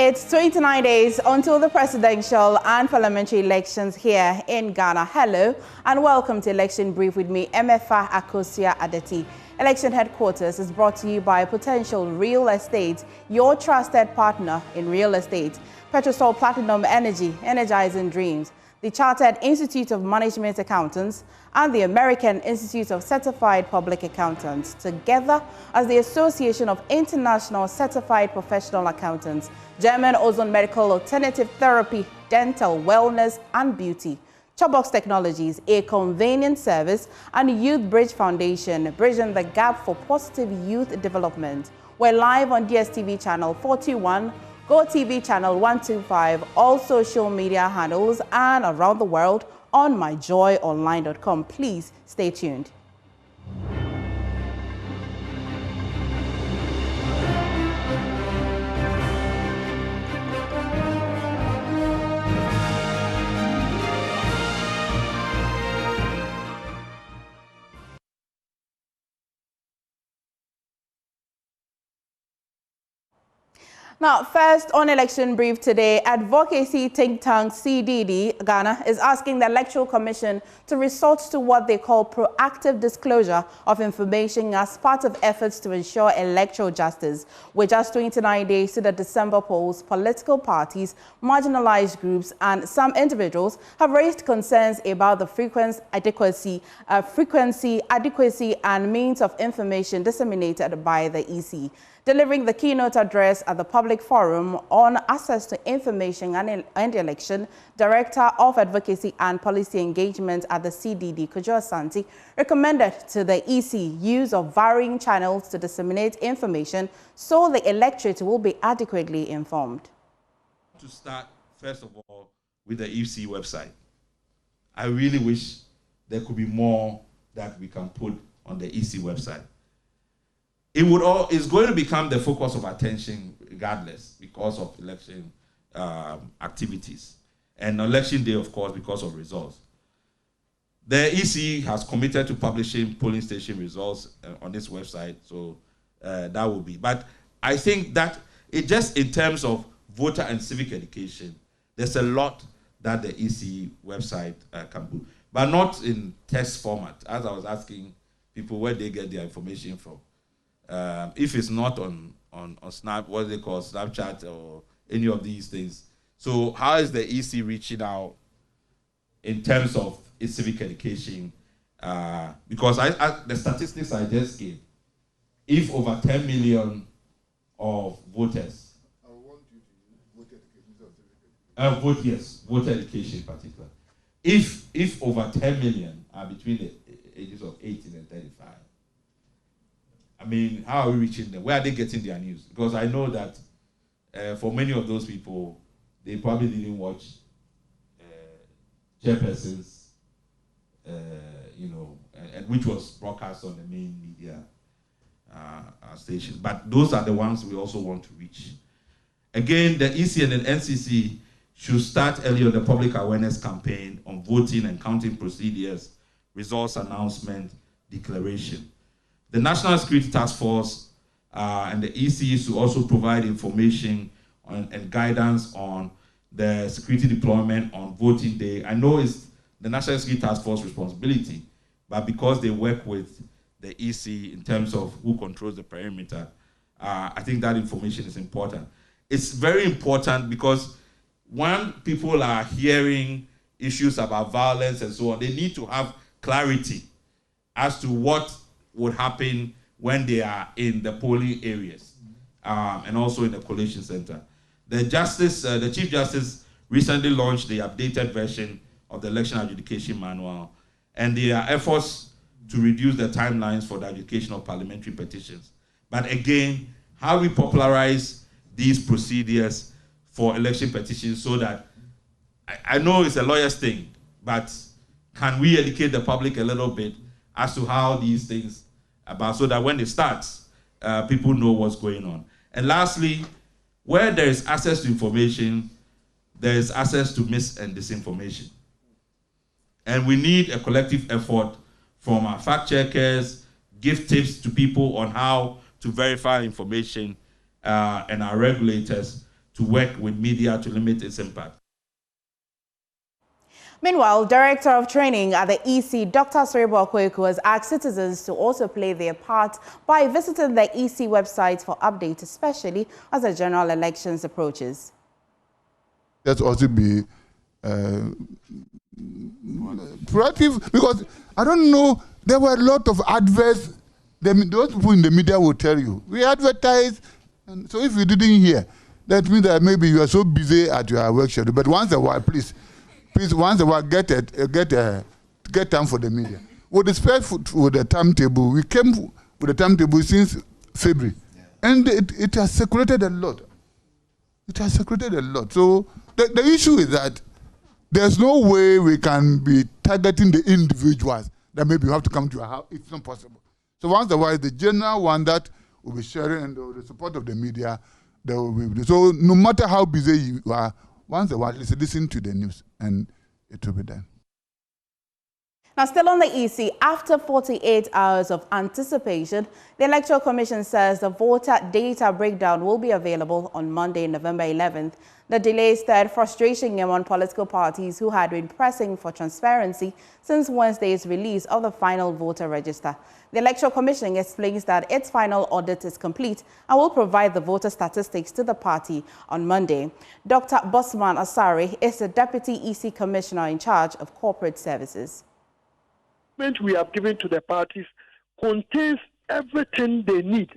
It's 29 days until the presidential and parliamentary elections here in Ghana. Hello and welcome to Election Brief with me, Emefa Akosia Adeti. Election Headquarters is brought to you by Potential Real Estate, your trusted partner in real estate. Petrosol Platinum Energy, energizing dreams. The Chartered Institute of Management Accountants and the American Institute of Certified Public Accountants, together as the Association of International Certified Professional Accountants, German Ozone Medical Alternative Therapy, Dental, Wellness and Beauty, Chobox Technologies, a convenient service, and Youth Bridge Foundation, bridging the gap for positive youth development. We're live on DSTV channel 41, GoTV channel 125, all social media handles, and around the world on myjoyonline.com. Please stay tuned. Now, first on Election Brief today, advocacy think tank CDD Ghana is asking the Electoral Commission to resort to what they call proactive disclosure of information as part of efforts to ensure electoral justice. With just 29 days to the December polls, political parties, marginalized groups, and some individuals have raised concerns about the frequency, adequacy, and means of information disseminated by the EC. Delivering the keynote address at the public forum on access to information and election, Director of Advocacy and Policy Engagement at the CDD, Kojo Asante, recommended to the EC use of varying channels to disseminate information so the electorate will be adequately informed. To start, first of all, with the EC website. I really wish there could be more that we can put on the EC website. It's going to become the focus of attention regardless because of election activities. And election day, of course, because of results. The EC has committed to publishing polling station results on this website, so that will be. But I think that it just in terms of voter and civic education, there's a lot that the EC website can do, but not in text format, as I was asking people where they get their information from. If it's not on what they call Snapchat or any of these things. So how is the EC reaching out in terms of its civic education? Because the statistics I just gave, if over 10 million of voters, I want you to use voter education. voter education in particular. If over 10 million are between the ages of 18 and 35, I mean, how are we reaching them? Where are they getting their news? Because I know that for many of those people, they probably didn't watch chairpersons, and which was broadcast on the main media stations. But those are the ones we also want to reach. Again, the EC and the NCC should start early on the public awareness campaign on voting and counting procedures, results announcement, declaration. The National Security Task Force and the EC should also provide information and guidance on the security deployment on voting day. I know it's the National Security Task Force responsibility, but because they work with the EC in terms of who controls the perimeter, I think that information is important. It's very important because when people are hearing issues about violence and so on, they need to have clarity as to what would happen when they are in the polling areas and also in the collation center. The Chief Justice recently launched the updated version of the Election Adjudication Manual, and there are efforts to reduce the timelines for the adjudication of parliamentary petitions. But again, how we popularize these procedures for election petitions so that, I know it's a lawyer's thing, but can we educate the public a little bit as to how these things about, so that when it starts, people know what's going on. And lastly, where there is access to information, there is access to mis and disinformation. And we need a collective effort from our fact checkers, give tips to people on how to verify information, and our regulators to work with media to limit its impact. Meanwhile, Director of Training at the EC, Dr. Asare has asked citizens to also play their part by visiting the EC website for updates, especially as the general elections approaches. Let's also be proactive, because I don't know, there were a lot of adverts. Those people in the media will tell you, we advertise, and so if you didn't hear, that means that maybe you are so busy at your work schedule. But once in a while, please once in a while get time for the media. With respect for the timetable, we came with the timetable since February, and it has circulated a lot. It has circulated a lot. So the issue is that there's no way we can be targeting the individuals that maybe you have to come to your house. It's not possible. So once in a while, the general one that will be sharing, and the support of the media, there will be. So no matter how busy you are, once in a while, listen to the news, and it will be done. Now, still on the EC, after 48 hours of anticipation, the Electoral Commission says the voter data breakdown will be available on Monday, November 11th. The delay stirred frustration among political parties who had been pressing for transparency since Wednesday's release of the final voter register. The Electoral Commission explains that its final audit is complete and will provide the voter statistics to the party on Monday. Dr. Bossman Asare is the Deputy EC Commissioner in charge of corporate services. We have given to the parties contains everything they need,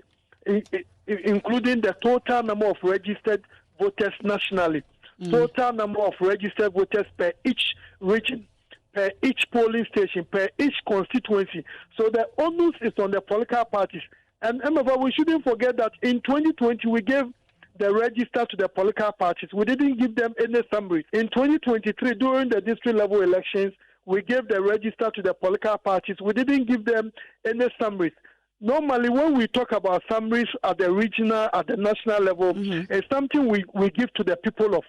including the total number of registered voters nationally, total number of registered voters per each region, per each polling station, per each constituency. So the onus is on the political parties. And remember, we shouldn't forget that in 2020, we gave the register to the political parties. We didn't give them any summary. In 2023, during the district level elections, we gave the register to the political parties. We didn't give them any summaries. Normally, when we talk about summaries at the regional, at the national level, it's something we give to the people of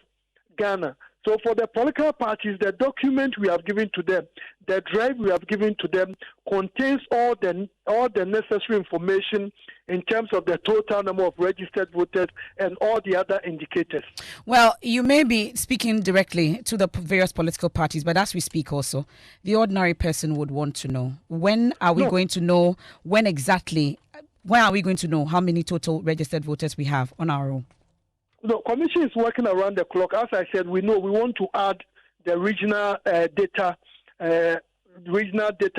Ghana. So for the political parties, the document we have given to them, the drive we have given to them, contains all the necessary information in terms of the total number of registered voters and all the other indicators. Well, you may be speaking directly to the various political parties, but as we speak also, the ordinary person would want to know, when are we going to know, when are we going to know how many total registered voters we have on our own? The Commission is working around the clock. As I said, we know we want to add the regional data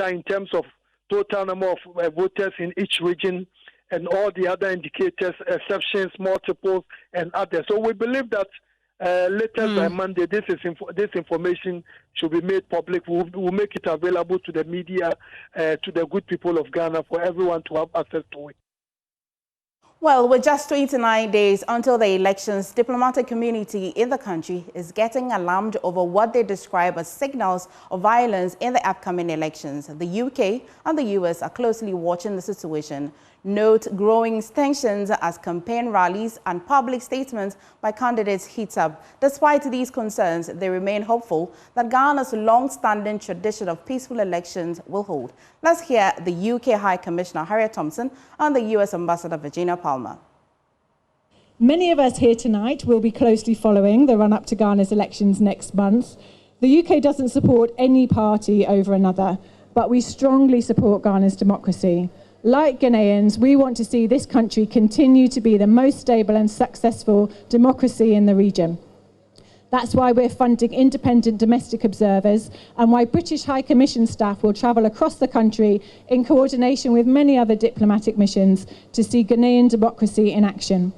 in terms of total number of voters in each region and all the other indicators, exceptions, multiples, and others. So we believe that later by Monday, this information should be made public. We'll make it available to the media, to the good people of Ghana, for everyone to have access to it. Well, with just 29 days until the elections, diplomatic community in the country is getting alarmed over what they describe as signals of violence in the upcoming elections. The UK and the US are closely watching the situation. Note growing tensions as campaign rallies and public statements by candidates heat up. Despite these concerns, they remain hopeful that Ghana's long-standing tradition of peaceful elections will hold. Let's hear the UK High Commissioner Harriet Thompson and the US Ambassador Virginia Palmer. Many of us here tonight will be closely following the run-up to Ghana's elections next month. The UK doesn't support any party over another, but we strongly support Ghana's democracy. Like Ghanaians, we want to see this country continue to be the most stable and successful democracy in the region. That's why we're funding independent domestic observers and why British High Commission staff will travel across the country in coordination with many other diplomatic missions to see Ghanaian democracy in action.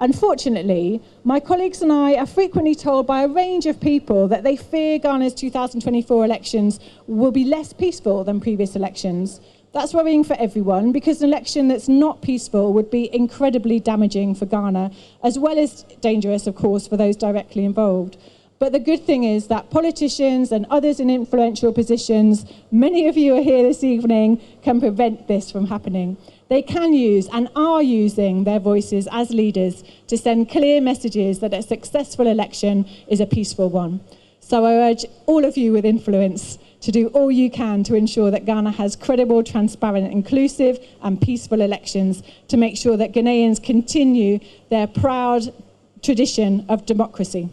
Unfortunately, my colleagues and I are frequently told by a range of people that they fear Ghana's 2024 elections will be less peaceful than previous elections. That's worrying for everyone, because an election that's not peaceful would be incredibly damaging for Ghana, as well as dangerous, of course, for those directly involved. But the good thing is that politicians and others in influential positions, many of you are here this evening, can prevent this from happening. They can use and are using their voices as leaders to send clear messages that a successful election is a peaceful one. So I urge all of you with influence to do all you can to ensure that Ghana has credible, transparent, inclusive and peaceful elections, to make sure that Ghanaians continue their proud tradition of democracy.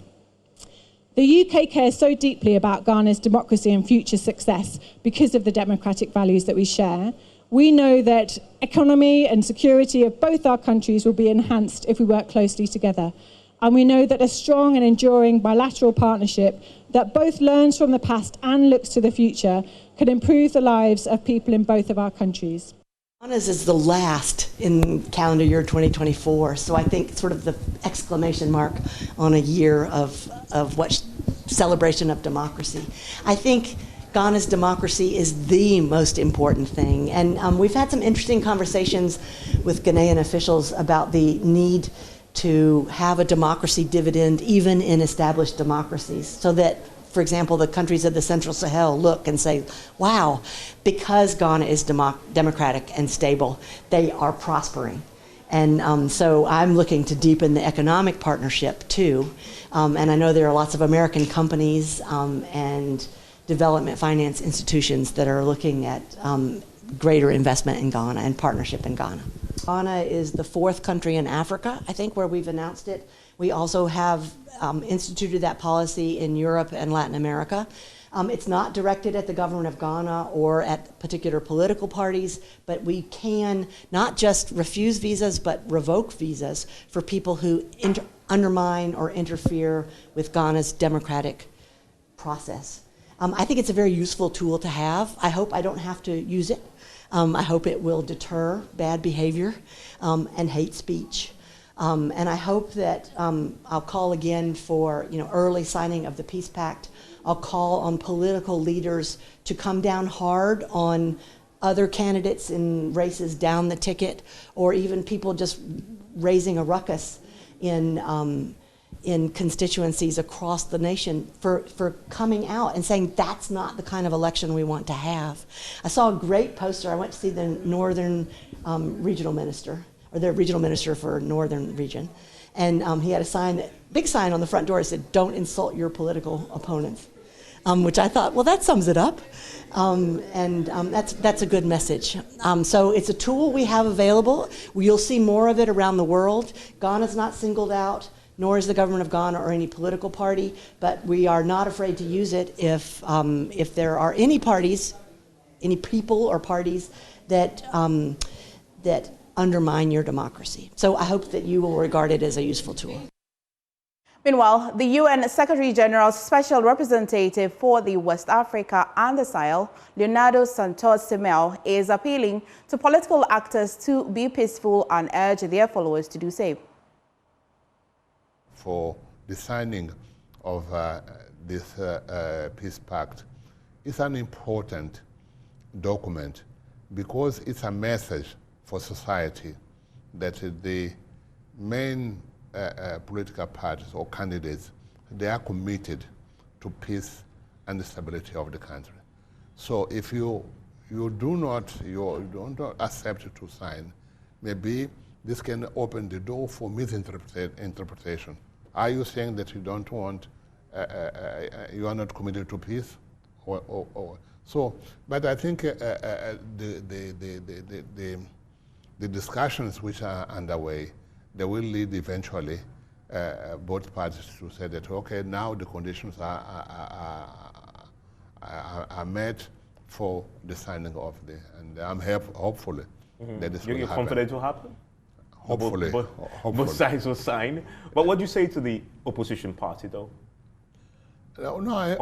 The UK cares so deeply about Ghana's democracy and future success because of the democratic values that we share. We know that economy and security of both our countries will be enhanced if we work closely together. And we know that a strong and enduring bilateral partnership that both learns from the past and looks to the future can improve the lives of people in both of our countries. Ghana's is the last in calendar year 2024, so I think sort of the exclamation mark on a year of what celebration of democracy. I think Ghana's democracy is the most important thing, and we've had some interesting conversations with Ghanaian officials about the need to have a democracy dividend even in established democracies, so that, for example, the countries of the Central Sahel look and say, wow, because Ghana is democratic and stable, they are prospering. And so I'm looking to deepen the economic partnership too. And I know there are lots of American companies and development finance institutions that are looking at greater investment in Ghana and partnership in Ghana. Ghana is the 4th country in Africa, I think, where we've announced it. We also have instituted that policy in Europe and Latin America. It's not directed at the government of Ghana or at particular political parties, but we can not just refuse visas, but revoke visas for people who undermine or interfere with Ghana's democratic process. I think it's a very useful tool to have. I hope I don't have to use it. I hope it will deter bad behavior and hate speech. And I hope that I'll call again for early signing of the Peace Pact. I'll call on political leaders to come down hard on other candidates in races down the ticket, or even people just raising a ruckus in constituencies across the nation for coming out and saying that's not the kind of election we want to have. I saw a great poster. I went to see the Northern Regional Minister, or the Regional Minister for Northern Region, and he had a sign, big sign on the front door that said, "Don't insult your political opponents," which I thought, well, that sums it up, and that's a good message. So it's a tool we have available. You'll see more of it around the world. Ghana's not singled out, nor is the government of Ghana or any political party, but we are not afraid to use it if there are any parties, any people or parties that that undermine your democracy. So I hope that you will regard it as a useful tool. Meanwhile, the UN Secretary General's Special Representative for the West Africa and the Sahel, Leonardo Santos Simel, is appealing to political actors to be peaceful and urge their followers to do so. For the signing of this Peace Pact is an important document because it's a message for society that the main political parties or candidates, they are committed to peace and the stability of the country. So if you don't accept to sign, maybe this can open the door for misinterpretation. Are you saying that you don't want, you are not committed to peace? So, but I think the discussions which are underway, they will lead eventually both parties to say that, okay, now the conditions are met for the signing of and I'm hopefully that this will happen. You're confident it will happen? Hopefully. Both sides will sign. But what do you say to the opposition party, though? No, I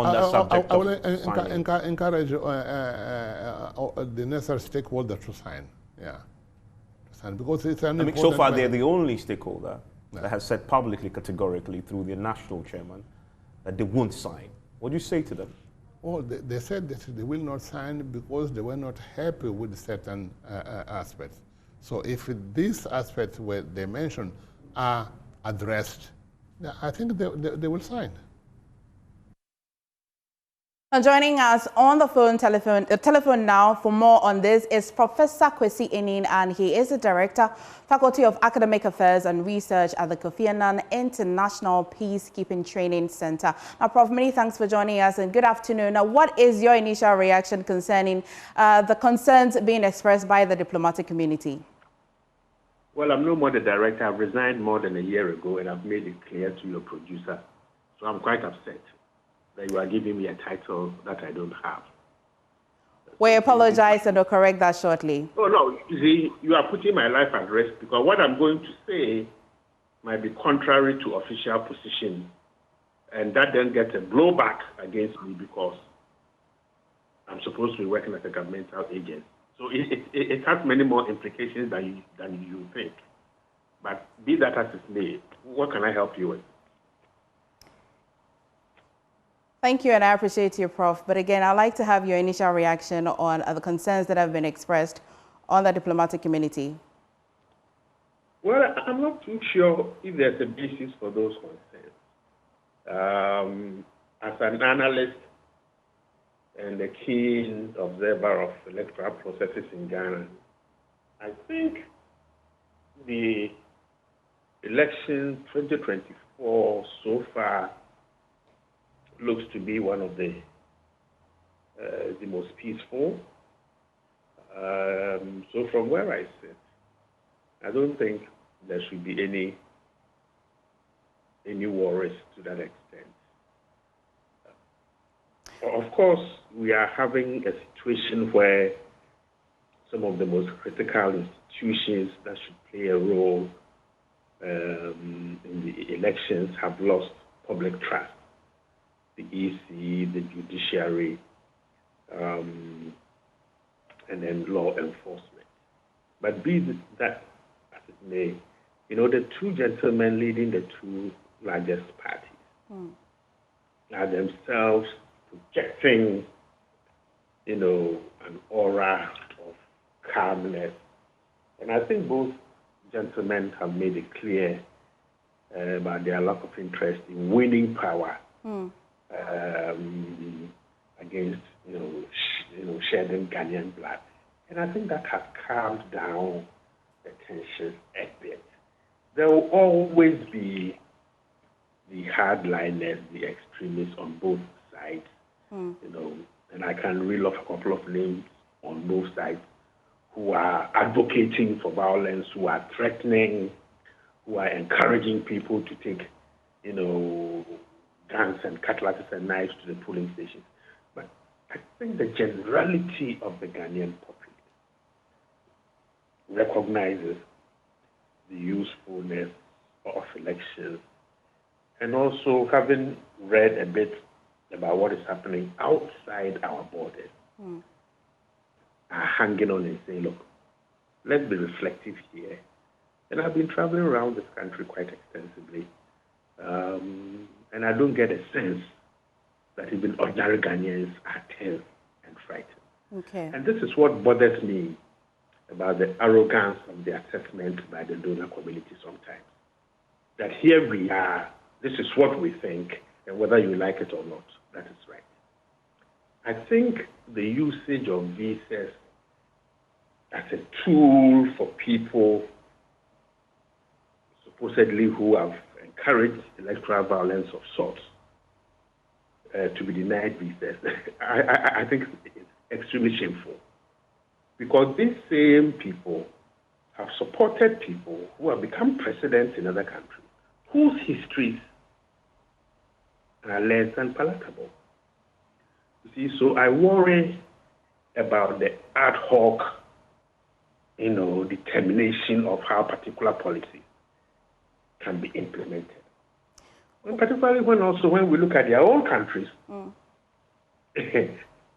will encourage the necessary stakeholders to sign. Yeah. Because it's an important so far they're the only stakeholder that has said publicly, categorically, through their national chairman, that they won't sign. What do you say to them? Well, they said that they will not sign because they were not happy with certain aspects. So if these aspects where they mentioned are addressed, I think they will sign. Now joining us on the telephone now for more on this is Professor Kwesi Enin, and he is the Director, Faculty of Academic Affairs and Research at the Kofi Annan International Peacekeeping Training Center. Now, Prof, many thanks for joining us and good afternoon. Now, what is your initial reaction concerning the concerns being expressed by the diplomatic community? Well, I'm no more the director. I've resigned more than a year ago, and I've made it clear to your producer. So I'm quite upset that you are giving me a title that I don't have. We apologize and will correct that shortly. Oh, no. You see, you are putting my life at risk because what I'm going to say might be contrary to official position, and that then gets a blowback against me because I'm supposed to be working as a governmental agent. So it has many more implications than you think. But be that as it may, what can I help you with? Thank you, and I appreciate you, Prof. But again, I'd like to have your initial reaction on the concerns that have been expressed on the diplomatic community. Well, I'm not too sure if there's a basis for those concerns. As an analyst and a keen observer of electoral processes in Ghana, I think the election 2024 so far looks to be one of the most peaceful. So from where I sit, I don't think there should be any worries to that extent. Of course, we are having a situation where some of the most critical institutions that should play a role in the elections have lost public trust. The EC, the Judiciary, and then law enforcement. But be that as it may, the two gentlemen leading the two largest parties are themselves projecting, an aura of calmness. And I think both gentlemen have made it clear about their lack of interest in winning power against, shedding Ghanaian blood. And I think that has calmed down the tensions a bit. There will always be the hardliners, the extremists on both sides, and I can reel off a couple of names on both sides who are advocating for violence, who are threatening, who are encouraging people to take, guns and cutlasses and knives to the polling stations. But I think the generality of the Ghanaian populace recognizes the usefulness of elections, and also having read a bit about what is happening outside our borders, are hanging on and saying, look, let's be reflective here. And I've been traveling around this country quite extensively, and I don't get a sense that even ordinary Ghanaians are tense and frightened. Okay. And this is what bothers me about the arrogance of the assessment by the donor community sometimes. That here we are, this is what we think, and whether you like it or not, that is right. I think the usage of visas as a tool for people supposedly who have encouraged electoral violence of sorts to be denied visas, I think it's extremely shameful. Because these same people have supported people who have become presidents in other countries, whose histories are less than palatable. You see, so I worry about the ad hoc, determination of how particular policies can be implemented. And particularly when we look at their own countries,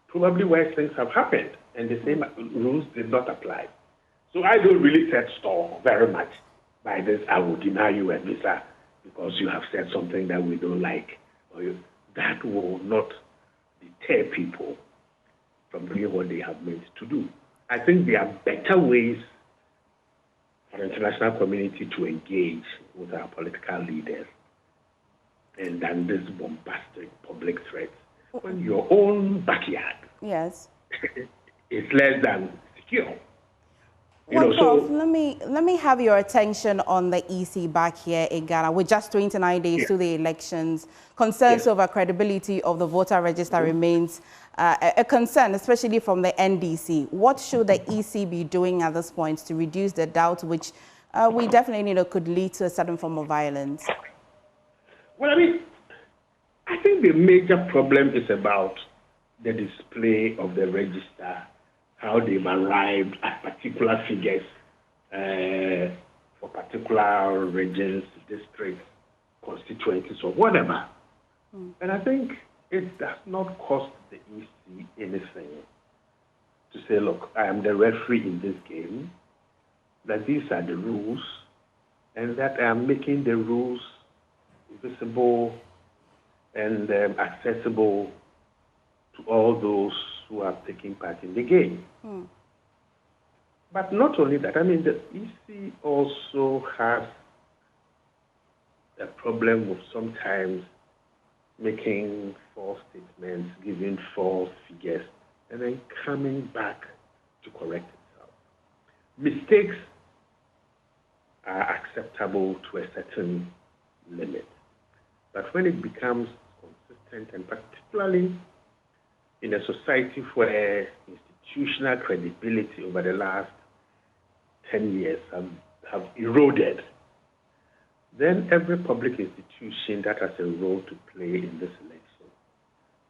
probably where things have happened and the same rules did not apply. So I don't really set store very much by this, I will deny you a visa because you have said something that we don't like. That will not deter people from doing what they have meant to do. I think there are better ways for the international community to engage with our political leaders than this bombastic public threats. When your own backyard is less than secure. Prof, let me have your attention on the EC back here in Ghana. With just 29 days to the elections, concerns over credibility of the voter register remains a concern, especially from the NDC. What should the EC be doing at this point to reduce the doubt which we definitely could lead to a certain form of violence? Well, I think the major problem is about the display of the register, how they've arrived at particular figures for particular regions, districts, constituencies, or whatever. And I think it does not cost the EC anything to say, look, I am the referee in this game, that these are the rules, and that I am making the rules visible and accessible to all those who are taking part in the game. But not only that, the EC also has a problem with sometimes making false statements, giving false figures, and then coming back to correct itself. Mistakes are acceptable to a certain limit. But when it becomes consistent, and particularly in a society where institutional credibility over the last 10 years have eroded, then every public institution that has a role to play in this election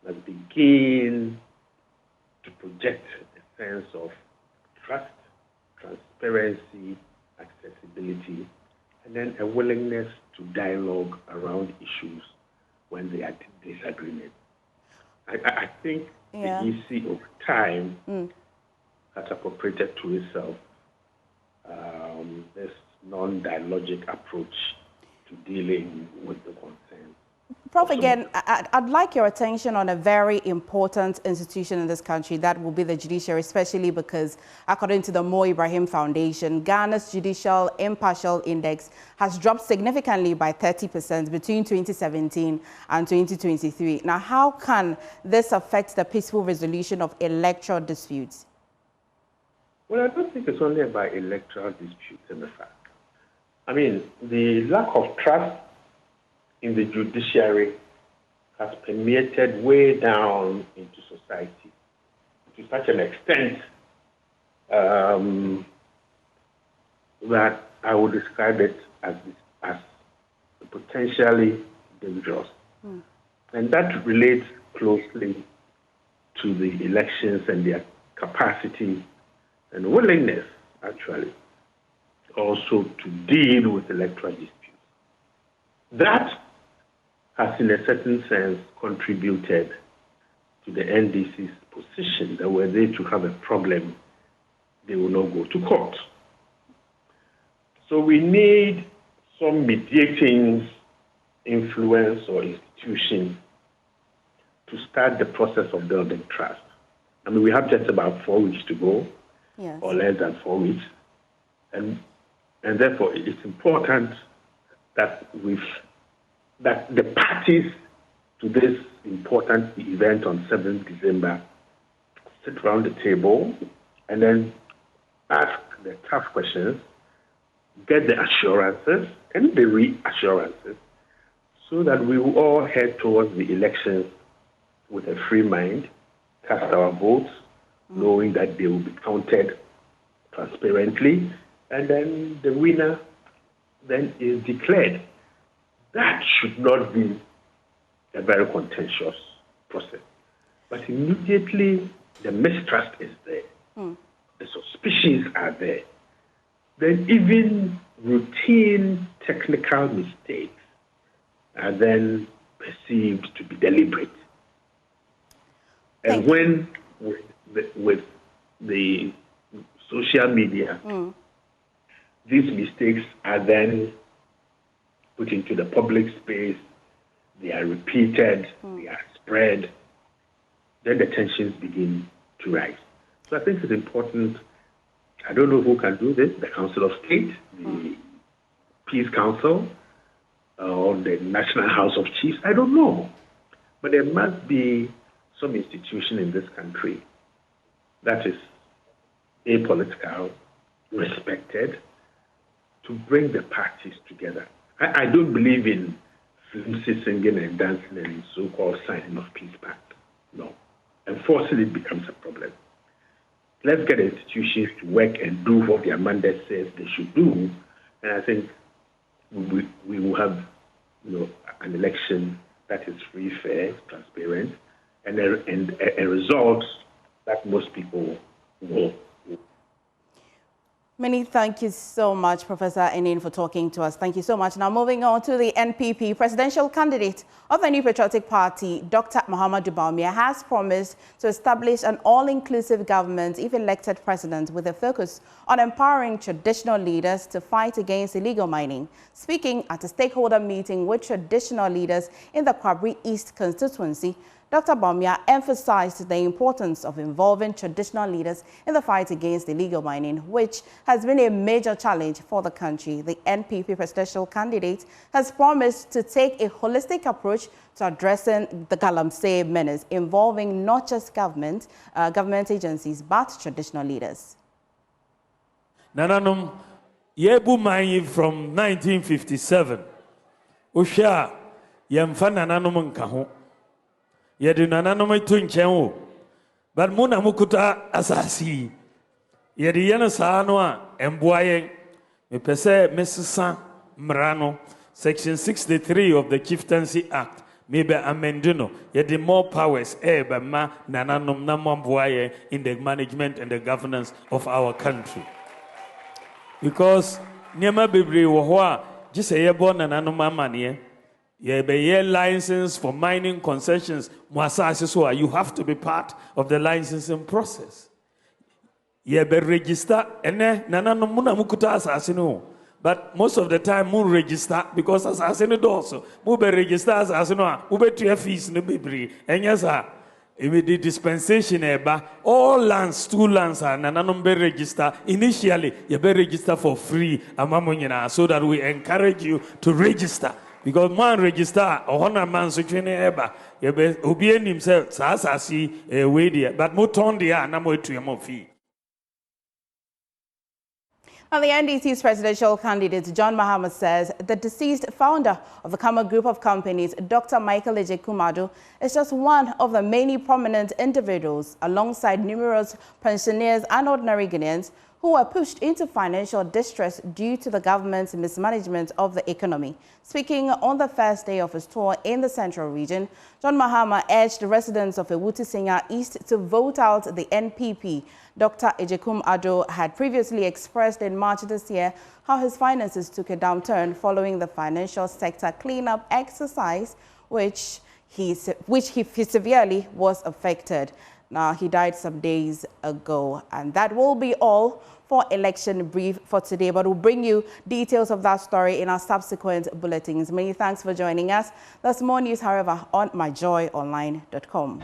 must begin to project a sense of trust, transparency, accessibility, and then a willingness to dialogue around issues when they are disagreement. I think the EC over time has appropriated to itself this non-dialogic approach to dealing with the concerns. Prof, again, I'd like your attention on a very important institution in this country, that will be the judiciary, especially because, according to the Mo Ibrahim Foundation, Ghana's Judicial Impartial Index has dropped significantly by 30% between 2017 and 2023. Now, how can this affect the peaceful resolution of electoral disputes? Well, I don't think it's only about electoral disputes, in the fact. The lack of trust in the judiciary has permeated way down into society to such an extent that I would describe it as potentially dangerous. And that relates closely to the elections and their capacity and willingness, actually, also to deal with electoral disputes. That has, in a certain sense, contributed to the NDC's position that were they to have a problem, they will not go to court. So we need some mediating influence or institution to start the process of building trust. We have just about 4 weeks to go, or less than 4 weeks. And therefore, it's important that the parties to this important event on 7th December sit around the table and then ask the tough questions, get the assurances and the reassurances, so that we will all head towards the elections with a free mind, cast our votes, knowing that they will be counted transparently, and then the winner then is declared. That should not be a very contentious process. But immediately the mistrust is there, the suspicions are there, then even routine technical mistakes are then perceived to be deliberate. And when with the social media, these mistakes are then put into the public space, they are repeated, they are spread, then the tensions begin to rise. So I think it's important. I don't know who can do this, the Council of State, the Peace Council, or the National House of Chiefs, I don't know. But there must be some institution in this country that is apolitical, respected, to bring the parties together. I don't believe in flimsy singing and dancing and so-called signing of peace pact. No. Enforcing it becomes a problem. Let's get institutions to work and do what their mandate says they should do, And I think we will have, an election that is free, fair, transparent, and a result that most people will. Many thank you so much, Professor Enin, for talking to us. Thank you so much. Now moving on to the NPP presidential candidate of the New Patriotic Party, Dr. Muhammadu Bawumia, has promised to establish an all-inclusive government if elected president, with a focus on empowering traditional leaders to fight against illegal mining. Speaking at a stakeholder meeting with traditional leaders in the Kwabri East constituency, Dr. Bawumia emphasized the importance of involving traditional leaders in the fight against illegal mining, which has been a major challenge for the country. The NPP presidential candidate has promised to take a holistic approach to addressing the Galamsey menace, involving not just government agencies, but traditional leaders. Nananum, yebu mai from 1957. Usha, yemfa nananum nkaho. Yedi nananom itu nchen but muna mukuta asasi yedi yana saanwa emboaye me pese mesisa mrano section 63 of the Chieftaincy Act maybe amendino yedi more powers but ma nananom na mboaye in the management and the governance of our country, because niema bebre wo ho a gise yebo nananom amane ye license for mining concessions. You have to be part of the licensing process. Ye be register ene nana no muna mukuta asasino. But most of the time mu register because asasino also mu be register asasino mu be to fees no bebre. Enyasa the dispensation eba all lands, 2 lands are nana no be register. Initially ye be register for free amamunyina, so that we encourage you to register. Because man register or man so eba obie himself sasasi we there, but mo ton dia na mo etu fee. And the NDC's presidential candidate, John Mahama, says the deceased founder of the Kama Group of Companies, Dr. Michael Ejekumadu, is just one of the many prominent individuals, alongside numerous pensioners and ordinary Ghanaians, who were pushed into financial distress due to the government's mismanagement of the economy. Speaking on the first day of his tour in the central region, John Mahama urged the residents of Ewutu-Senya East to vote out the NPP. Dr. Ejekumadu had previously expressed in March this year how his finances took a downturn following the financial sector cleanup exercise, which he severely was affected. Now, he died some days ago. And that will be all for Election Brief for today. But we'll bring you details of that story in our subsequent bulletins. Many thanks for joining us. There's more news, however, on myjoyonline.com.